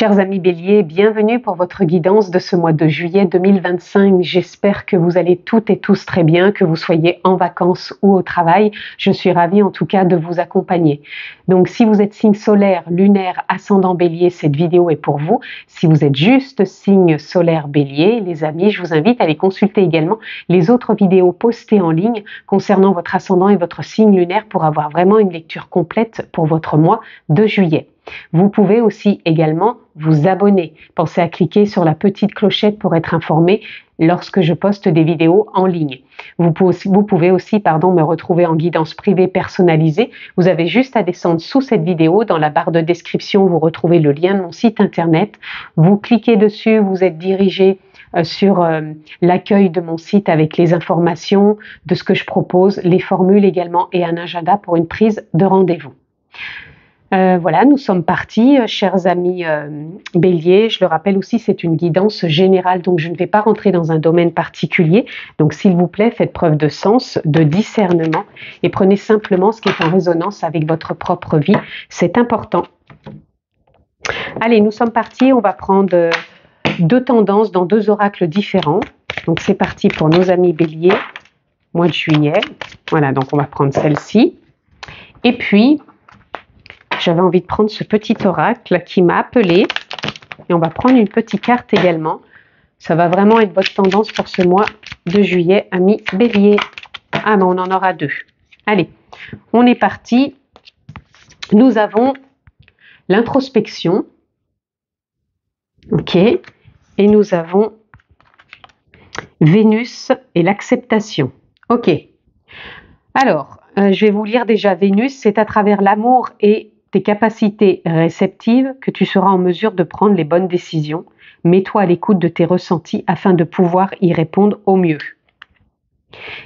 Chers amis Bélier, bienvenue pour votre guidance de ce mois de juillet 2025. J'espère que vous allez toutes et tous très bien, que vous soyez en vacances ou au travail. Je suis ravie en tout cas de vous accompagner. Donc si vous êtes signe solaire, lunaire, ascendant Bélier, cette vidéo est pour vous. Si vous êtes juste signe solaire Bélier, les amis, je vous invite à aller consulter également les autres vidéos postées en ligne concernant votre ascendant et votre signe lunaire pour avoir vraiment une lecture complète pour votre mois de juillet. Vous pouvez aussi également vous abonner. Pensez à cliquer sur la petite clochette pour être informé lorsque je poste des vidéos en ligne. Vous pouvez aussi me retrouver en guidance privée personnalisée. Vous avez juste à descendre sous cette vidéo. Dans la barre de description, vous retrouvez le lien de mon site internet. Vous cliquez dessus, vous êtes dirigé sur l'accueil de mon site avec les informations de ce que je propose, les formules également et un agenda pour une prise de rendez-vous. Voilà, nous sommes partis, chers amis Bélier. Je le rappelle aussi, c'est une guidance générale, donc je ne vais pas rentrer dans un domaine particulier. Donc s'il vous plaît, faites preuve de sens, de discernement et prenez simplement ce qui est en résonance avec votre propre vie. C'est important. Allez, nous sommes partis. On va prendre deux tendances dans deux oracles différents. Donc c'est parti pour nos amis Bélier, mois de juillet. Voilà, donc on va prendre celle-ci. Et puis, j'avais envie de prendre ce petit oracle qui m'a appelé. Et on va prendre une petite carte également. Ça va vraiment être votre tendance pour ce mois de juillet, amis Bélier. Ah, mais on en aura deux. Allez, on est parti. Nous avons l'introspection. OK. Et nous avons Vénus et l'acceptation. OK. Alors, je vais vous lire déjà Vénus. C'est à travers l'amour et tes capacités réceptives que tu seras en mesure de prendre les bonnes décisions. Mets-toi à l'écoute de tes ressentis afin de pouvoir y répondre au mieux.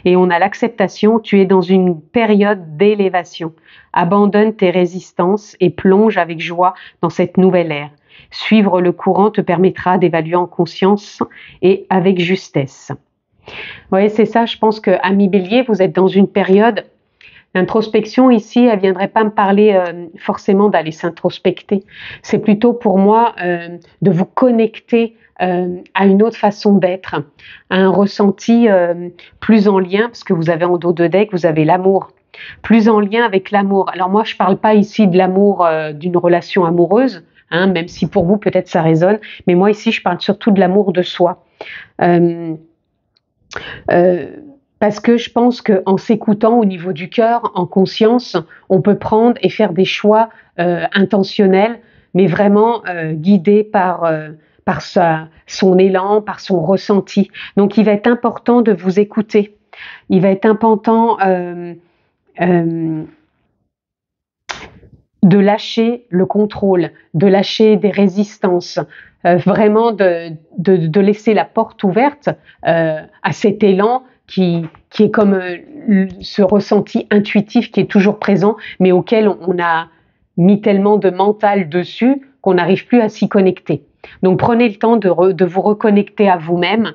Et on a l'acceptation, tu es dans une période d'élévation. Abandonne tes résistances et plonge avec joie dans cette nouvelle ère. Suivre le courant te permettra d'évaluer en conscience et avec justesse. Oui, c'est ça, je pense que, amis Bélier, vous êtes dans une période. L'introspection ici, elle viendrait pas me parler forcément d'aller s'introspecter. C'est plutôt pour moi de vous connecter à une autre façon d'être, à un ressenti plus en lien, parce que vous avez en dos de deck, vous avez l'amour, plus en lien avec l'amour. Alors moi, je parle pas ici de l'amour d'une relation amoureuse, hein, même si pour vous peut-être ça résonne, mais moi ici, je parle surtout de l'amour de soi. Parce que je pense qu'en s'écoutant au niveau du cœur, en conscience, on peut prendre et faire des choix intentionnels, mais vraiment guidés par son élan, par son ressenti. Donc il va être important de vous écouter. Il va être important de lâcher le contrôle, de lâcher des résistances, vraiment de laisser la porte ouverte à cet élan qui est comme ce ressenti intuitif qui est toujours présent, mais auquel on a mis tellement de mental dessus qu'on n'arrive plus à s'y connecter. Donc prenez le temps de vous reconnecter à vous-même.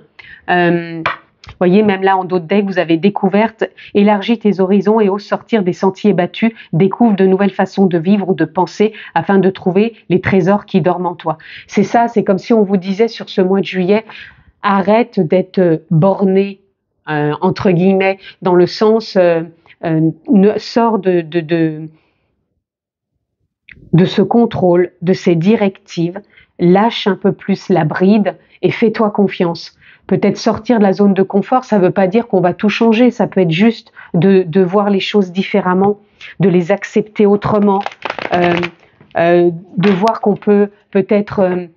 Voyez, même là en dos de deck, vous avez découverte, élargis tes horizons et ose sortir des sentiers battus, découvre de nouvelles façons de vivre ou de penser afin de trouver les trésors qui dorment en toi. C'est ça, c'est comme si on vous disait sur ce mois de juillet, arrête d'être borné, entre guillemets, dans le sens, sors de ce contrôle, de ces directives, lâche un peu plus la bride et fais-toi confiance. Peut-être sortir de la zone de confort, ça ne veut pas dire qu'on va tout changer, ça peut être juste de voir les choses différemment, de les accepter autrement, de voir qu'on peut peut-être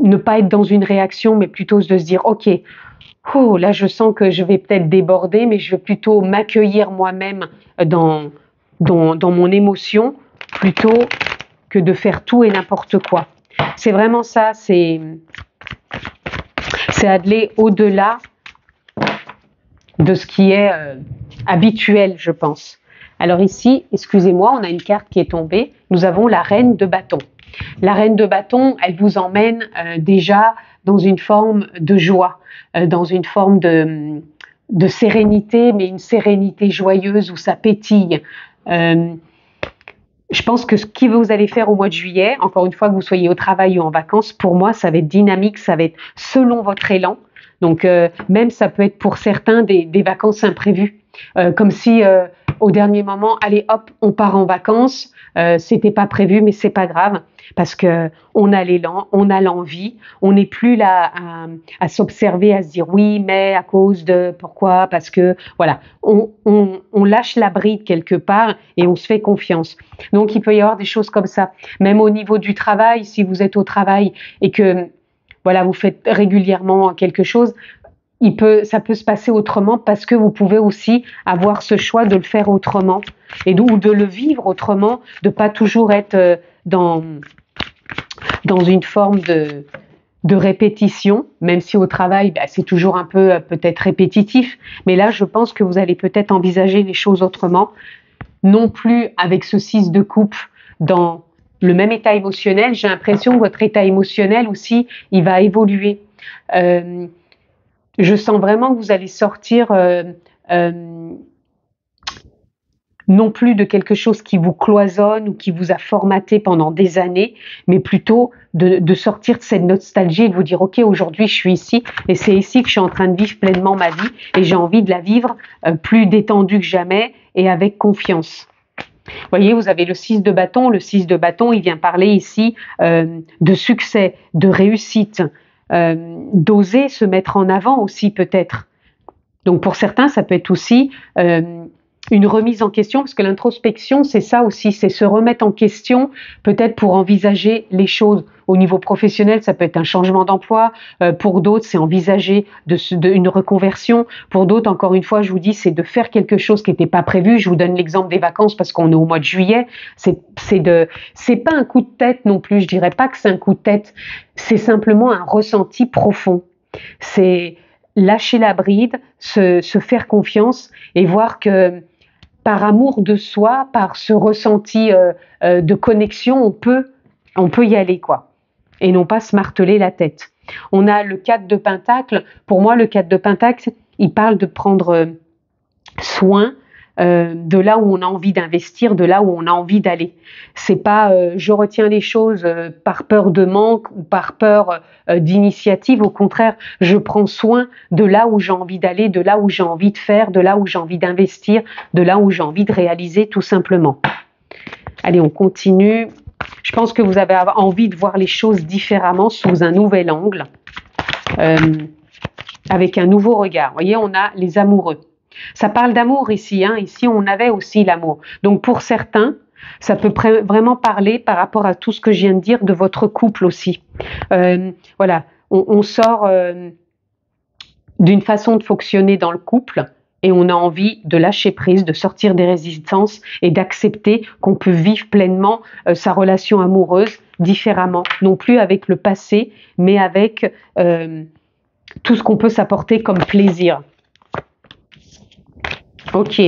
ne pas être dans une réaction, mais plutôt de se dire « Ok, oh, là je sens que je vais peut-être déborder, mais je vais plutôt m'accueillir moi-même dans mon émotion, plutôt que de faire tout et n'importe quoi. » C'est vraiment ça, c'est aller au-delà de ce qui est habituel, je pense. Alors ici, excusez-moi, on a une carte qui est tombée. Nous avons la reine de bâton. La reine de bâton, elle vous emmène déjà dans une forme de joie, dans une forme de sérénité, mais une sérénité joyeuse où ça pétille. Je pense que ce que vous allez faire au mois de juillet, encore une fois que vous soyez au travail ou en vacances, pour moi, ça va être dynamique, ça va être selon votre élan. Donc, même ça peut être pour certains des vacances imprévues. Comme si au dernier moment, allez hop, on part en vacances. C'était pas prévu, mais c'est pas grave parce que on a l'élan, on a l'envie, on n'est plus là à s'observer, à se dire oui, mais à cause de pourquoi, parce que voilà, on lâche la bride quelque part et on se fait confiance. Donc il peut y avoir des choses comme ça. Même au niveau du travail, si vous êtes au travail et que voilà, vous faites régulièrement quelque chose, ça peut se passer autrement parce que vous pouvez aussi avoir ce choix de le faire autrement ou de le vivre autrement, de pas toujours être dans une forme de répétition, même si au travail, c'est toujours un peu peut-être répétitif. Mais là, je pense que vous allez peut-être envisager les choses autrement, non plus avec ce 6 de coupe dans le même état émotionnel. J'ai l'impression que votre état émotionnel aussi, il va évoluer. Je sens vraiment que vous allez sortir non plus de quelque chose qui vous cloisonne ou qui vous a formaté pendant des années, mais plutôt de sortir de cette nostalgie et de vous dire ok, aujourd'hui je suis ici et c'est ici que je suis en train de vivre pleinement ma vie et j'ai envie de la vivre plus détendue que jamais et avec confiance. Vous voyez, vous avez le 6 de bâton. Le 6 de bâton, il vient parler ici de succès, de réussite, d'oser se mettre en avant aussi peut-être. Donc pour certains, ça peut être aussi une remise en question, parce que l'introspection, c'est ça aussi, c'est se remettre en question, peut-être pour envisager les choses. Au niveau professionnel, ça peut être un changement d'emploi. Pour d'autres, c'est envisager une reconversion. Pour d'autres, encore une fois, je vous dis, c'est de faire quelque chose qui n'était pas prévu. Je vous donne l'exemple des vacances parce qu'on est au mois de juillet. C'est pas un coup de tête non plus. Je dirais pas que c'est un coup de tête. C'est simplement un ressenti profond. C'est lâcher la bride, se faire confiance et voir que par amour de soi, par ce ressenti de connexion, on peut y aller, quoi. Et non pas se marteler la tête. On a le 4 de Pentacle. Pour moi, le 4 de Pentacle, il parle de prendre soin de là où on a envie d'investir, de là où on a envie d'aller. C'est pas je retiens les choses par peur de manque ou par peur d'initiative. Au contraire, je prends soin de là où j'ai envie d'aller, de là où j'ai envie de faire, de là où j'ai envie d'investir, de là où j'ai envie de réaliser, tout simplement. Allez, on continue. Je pense que vous avez envie de voir les choses différemment, sous un nouvel angle, avec un nouveau regard. Vous voyez, on a les amoureux. Ça parle d'amour ici, hein. Ici, on avait aussi l'amour. Donc, pour certains, ça peut vraiment parler par rapport à tout ce que je viens de dire de votre couple aussi. Voilà, on sort d'une façon de fonctionner dans le couple et on a envie de lâcher prise, de sortir des résistances et d'accepter qu'on peut vivre pleinement sa relation amoureuse différemment, non plus avec le passé, mais avec tout ce qu'on peut s'apporter comme plaisir. Ok.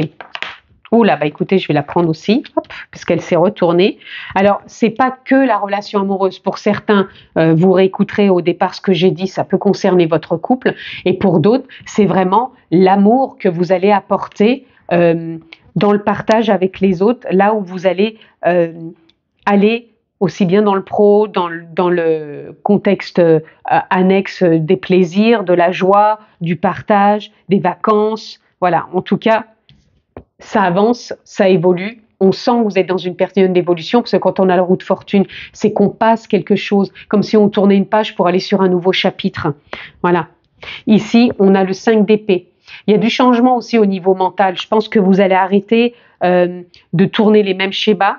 Oula, bah écoutez, je vais la prendre aussi, puisqu'elle s'est retournée. Alors, c'est pas que la relation amoureuse. Pour certains, vous réécouterez au départ ce que j'ai dit, ça peut concerner votre couple. Et pour d'autres, c'est vraiment l'amour que vous allez apporter dans le partage avec les autres, là où vous allez aller aussi bien dans le pro, dans le contexte annexe des plaisirs, de la joie, du partage, des vacances. Voilà, en tout cas, ça avance, ça évolue. On sent que vous êtes dans une période d'évolution, parce que quand on a la roue de fortune, c'est qu'on passe quelque chose, comme si on tournait une page pour aller sur un nouveau chapitre. Voilà. Ici, on a le 5 d'épée. Il y a du changement aussi au niveau mental. Je pense que vous allez arrêter de tourner les mêmes schémas,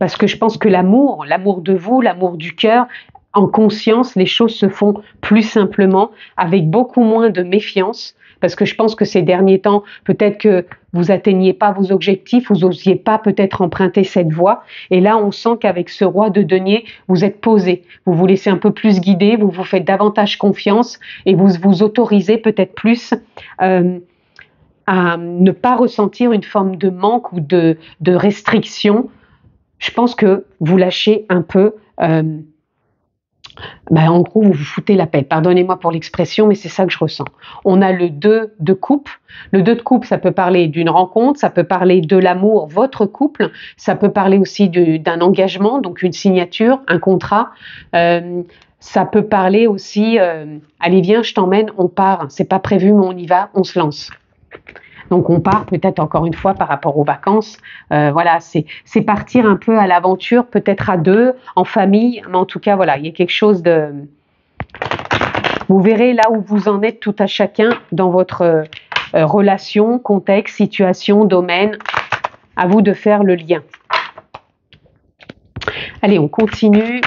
parce que je pense que l'amour de vous, l'amour du cœur, en conscience, les choses se font plus simplement, avec beaucoup moins de méfiance. Parce que je pense que ces derniers temps, peut-être que vous atteigniez pas vos objectifs, vous n'osiez pas peut-être emprunter cette voie. Et là, on sent qu'avec ce roi de denier, vous êtes posé. Vous vous laissez un peu plus guider, vous vous faites davantage confiance et vous vous autorisez peut-être plus à ne pas ressentir une forme de manque ou de restriction. Je pense que vous lâchez un peu Ben, en gros, vous vous foutez la paix. Pardonnez-moi pour l'expression, mais c'est ça que je ressens. On a le 2 de coupe. Le 2 de coupe, ça peut parler d'une rencontre, ça peut parler de l'amour, votre couple, ça peut parler aussi d'un engagement, donc une signature, un contrat. Ça peut parler aussi, allez viens, je t'emmène, on part. C'est pas prévu, mais on y va, on se lance. Donc on part peut-être encore une fois par rapport aux vacances. Voilà, c'est partir un peu à l'aventure, peut-être à deux, en famille, mais en tout cas voilà, il y a quelque chose de. Vous verrez là où vous en êtes tout à chacun dans votre relation, contexte, situation, domaine. À vous de faire le lien. Allez, on continue.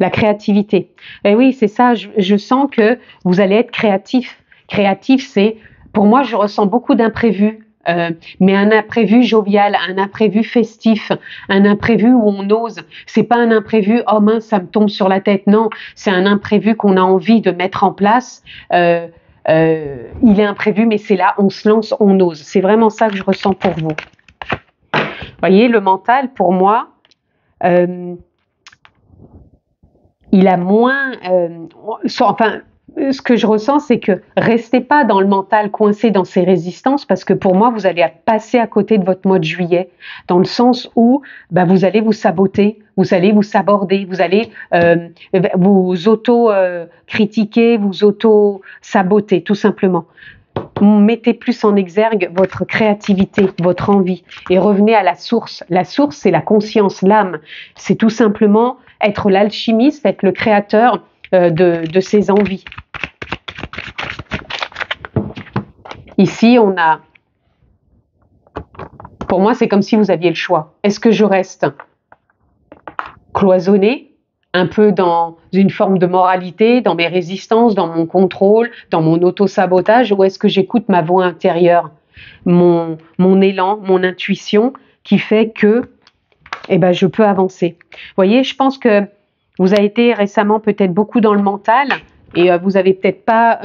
La créativité. Et oui, c'est ça. Je sens que vous allez être créatif. Créatif, c'est, pour moi, je ressens beaucoup d'imprévus, mais un imprévu jovial, un imprévu festif, un imprévu où on ose. C'est pas un imprévu, oh mince, ça me tombe sur la tête. Non, c'est un imprévu qu'on a envie de mettre en place. Il est imprévu, mais c'est là, on se lance, on ose. C'est vraiment ça que je ressens pour vous. Vous voyez, le mental, pour moi, il a moins, enfin, ce que je ressens, c'est que restez pas dans le mental coincé dans ces résistances, parce que pour moi, vous allez passer à côté de votre mois de juillet, dans le sens où vous allez vous saboter, vous allez vous saborder, vous allez vous auto-critiquer, vous auto-saboter, tout simplement. Mettez plus en exergue votre créativité, votre envie, et revenez à la source. La source, c'est la conscience, l'âme. C'est tout simplement être l'alchimiste, être le créateur de ses envies. Ici, on a... Pour moi, c'est comme si vous aviez le choix. Est-ce que je reste cloisonné, un peu dans une forme de moralité, dans mes résistances, dans mon contrôle, dans mon auto-sabotage, ou est-ce que j'écoute ma voix intérieure, mon élan, mon intuition, qui fait que je peux avancer. Vous voyez, je pense que vous avez été récemment peut-être beaucoup dans le mental, et vous avez peut-être pas...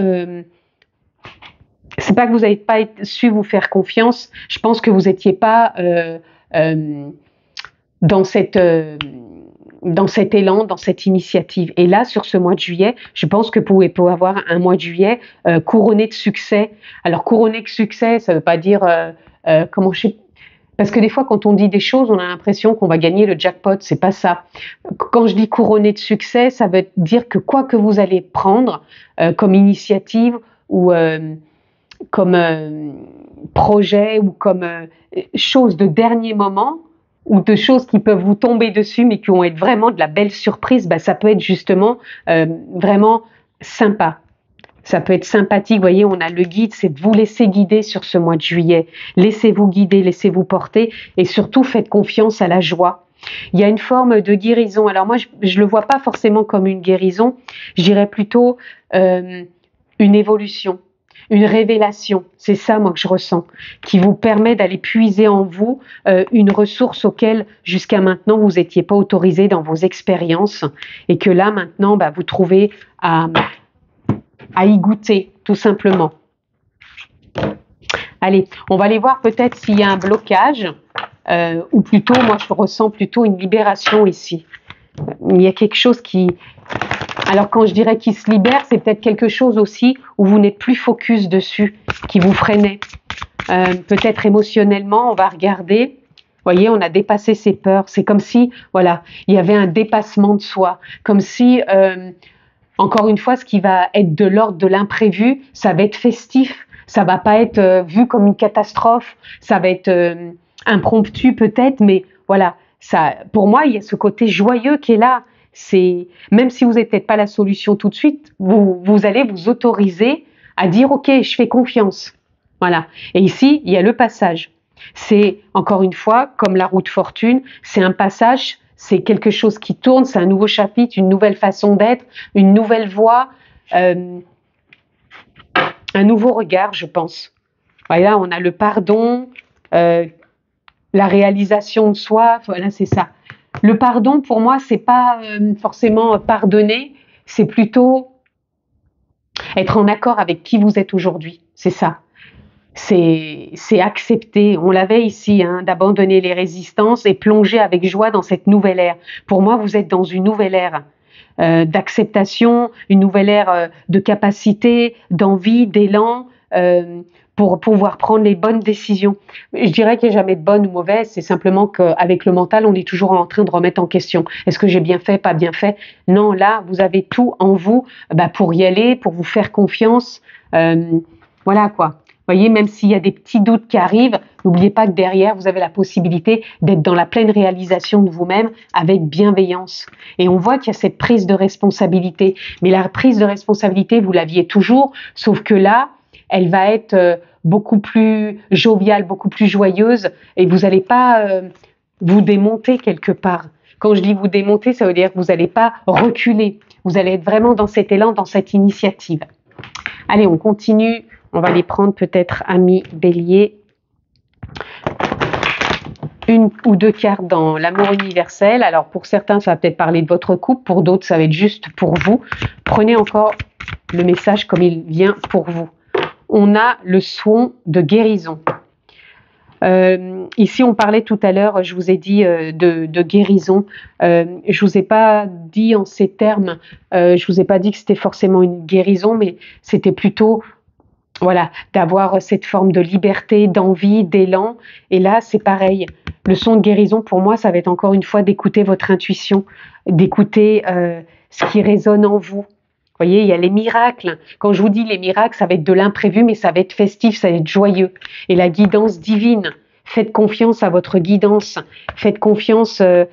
c'est pas que vous n'avez pas su vous faire confiance, je pense que vous n'étiez pas dans cet élan, dans cette initiative. Et là, sur ce mois de juillet, je pense que vous pouvez avoir un mois de juillet couronné de succès. Alors, couronné de succès, ça ne veut pas dire... Parce que des fois, quand on dit des choses, on a l'impression qu'on va gagner le jackpot. C'est pas ça. Quand je dis couronné de succès, ça veut dire que quoi que vous allez prendre comme initiative ou comme projet ou comme chose de dernier moment, ou de choses qui peuvent vous tomber dessus mais qui vont être vraiment de la belle surprise, ça peut être justement vraiment sympa. Ça peut être sympathique. Vous voyez, on a le guide, c'est de vous laisser guider sur ce mois de juillet. Laissez-vous guider, laissez-vous porter, et surtout faites confiance à la joie. Il y a une forme de guérison. Alors moi, je le vois pas forcément comme une guérison, je dirais plutôt une évolution, une révélation. C'est ça, moi, que je ressens, qui vous permet d'aller puiser en vous une ressource auquel, jusqu'à maintenant, vous n'étiez pas autorisé dans vos expériences, et que là, maintenant, vous trouvez à y goûter, tout simplement. Allez, on va aller voir peut-être s'il y a un blocage, ou plutôt, moi, je ressens plutôt une libération ici. Il y a quelque chose qui... Alors, quand je dirais qu'il se libère, c'est peut-être quelque chose aussi où vous n'êtes plus focus dessus, qui vous freinait. Peut-être émotionnellement, on va regarder. Vous voyez, on a dépassé ses peurs. C'est comme si, voilà, il y avait un dépassement de soi. Comme si, encore une fois, ce qui va être de l'ordre de l'imprévu, ça va être festif. Ça va pas être vu comme une catastrophe. Ça va être impromptu peut-être, mais voilà. Ça, pour moi, il y a ce côté joyeux qui est là. C'est, même si vous n'êtes peut-être pas la solution tout de suite, vous allez vous autoriser à dire « Ok, je fais confiance ». Voilà. Et ici, il y a le passage. C'est, encore une fois, comme la roue de fortune, c'est un passage, c'est quelque chose qui tourne, c'est un nouveau chapitre, une nouvelle façon d'être, une nouvelle voie, un nouveau regard, je pense. Voilà, on a le pardon, la réalisation de soi, voilà, c'est ça. Le pardon, pour moi, c'est pas forcément pardonner, c'est plutôt être en accord avec qui vous êtes aujourd'hui. C'est ça. c'est accepter. On l'avait ici, hein, d'abandonner les résistances et plonger avec joie dans cette nouvelle ère. Pour moi, vous êtes dans une nouvelle ère d'acceptation, une nouvelle ère de capacité, d'envie, d'élan. Pour pouvoir prendre les bonnes décisions. Je dirais qu'il n'y a jamais de bonne ou mauvaise, c'est simplement qu'avec le mental, on est toujours en train de remettre en question. Est-ce que j'ai bien fait, pas bien fait? Non, là, vous avez tout en vous pour y aller, pour vous faire confiance. Voilà quoi. Vous voyez, même s'il y a des petits doutes qui arrivent, n'oubliez pas que derrière, vous avez la possibilité d'être dans la pleine réalisation de vous-même avec bienveillance. Et on voit qu'il y a cette prise de responsabilité. Mais la prise de responsabilité, vous l'aviez toujours, sauf que là, elle va être beaucoup plus joviale, beaucoup plus joyeuse, et vous n'allez pas vous démonter quelque part. Quand je dis vous démonter, ça veut dire que vous n'allez pas reculer. Vous allez être vraiment dans cet élan, dans cette initiative. Allez, on continue. On va les prendre peut-être, amis Bélier. Une ou deux cartes dans l'amour universel. Alors pour certains, ça va peut-être parler de votre couple. Pour d'autres, ça va être juste pour vous. Prenez encore le message comme il vient pour vous. On a le soin de guérison. Ici, on parlait tout à l'heure, je vous ai dit de guérison. Je vous ai pas dit en ces termes, je vous ai pas dit que c'était forcément une guérison, mais c'était plutôt, voilà, d'avoir cette forme de liberté, d'envie, d'élan. Et là, c'est pareil. Le son de guérison, pour moi, ça va être encore une fois d'écouter votre intuition, d'écouter ce qui résonne en vous. Vous voyez, il y a les miracles. Quand je vous dis les miracles, ça va être de l'imprévu, mais ça va être festif, ça va être joyeux. Et la guidance divine, faites confiance à votre guidance. Faites confiance à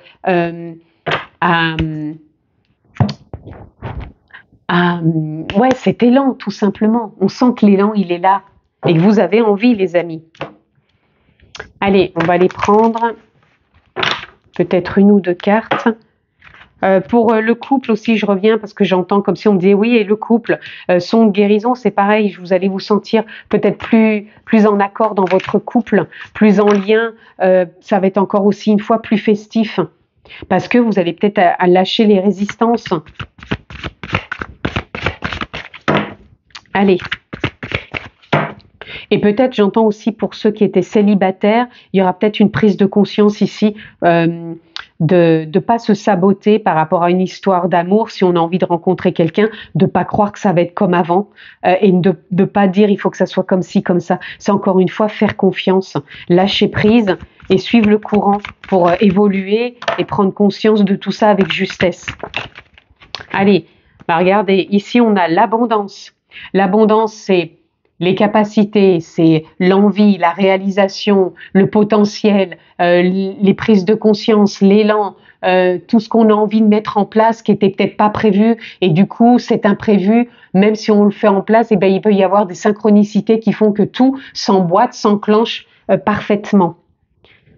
cet élan, tout simplement. On sent que l'élan, il est là. Et que vous avez envie, les amis. Allez, on va les prendre. Peut-être une ou deux cartes. Pour le couple aussi, je reviens parce que j'entends comme si on me disait oui, et le couple, son guérison, c'est pareil, vous allez vous sentir peut-être plus en accord dans votre couple, plus en lien, ça va être encore aussi une fois plus festif, parce que vous allez peut-être à lâcher les résistances. Allez. Et peut-être, j'entends aussi pour ceux qui étaient célibataires, il y aura peut-être une prise de conscience ici, de ne pas se saboter par rapport à une histoire d'amour, si on a envie de rencontrer quelqu'un, de ne pas croire que ça va être comme avant, et de ne pas dire il faut que ça soit comme ci, comme ça. C'est encore une fois faire confiance, lâcher prise et suivre le courant pour évoluer et prendre conscience de tout ça avec justesse. Allez, regardez, ici on a l'abondance. L'abondance, c'est les capacités, c'est l'envie, la réalisation, le potentiel, les prises de conscience, l'élan, tout ce qu'on a envie de mettre en place qui était peut-être pas prévu, et du coup cet imprévu, même si on le fait en place, il peut y avoir des synchronicités qui font que tout s'emboîte, s'enclenche parfaitement.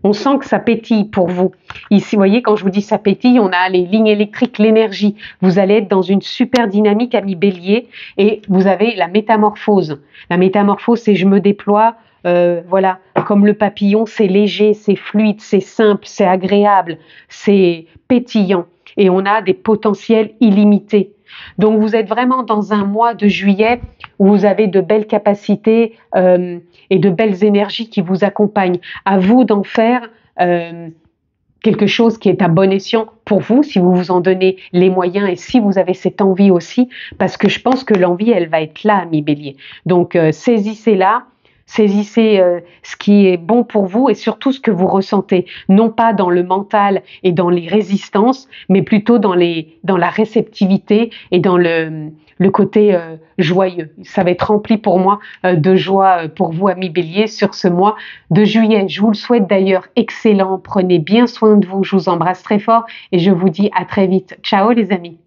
On sent que ça pétille pour vous. Ici, vous voyez, quand je vous dis ça pétille, on a les lignes électriques, l'énergie. Vous allez être dans une super dynamique, ami Bélier, et vous avez la métamorphose. La métamorphose, c'est je me déploie, voilà, comme le papillon, c'est léger, c'est fluide, c'est simple, c'est agréable, c'est pétillant. Et on a des potentiels illimités. Donc vous êtes vraiment dans un mois de juillet où vous avez de belles capacités et de belles énergies qui vous accompagnent. À vous d'en faire quelque chose qui est à bon escient pour vous, si vous vous en donnez les moyens et si vous avez cette envie aussi, parce que je pense que l'envie, elle va être là, ami Bélier. Donc saisissez-la. Saisissez ce qui est bon pour vous et surtout ce que vous ressentez, non pas dans le mental et dans les résistances, mais plutôt dans la réceptivité et dans le côté joyeux. Ça va être rempli pour moi de joie pour vous, amis Bélier, sur ce mois de juillet. Je vous le souhaite d'ailleurs excellent. Prenez bien soin de vous. Je vous embrasse très fort et je vous dis à très vite. Ciao les amis.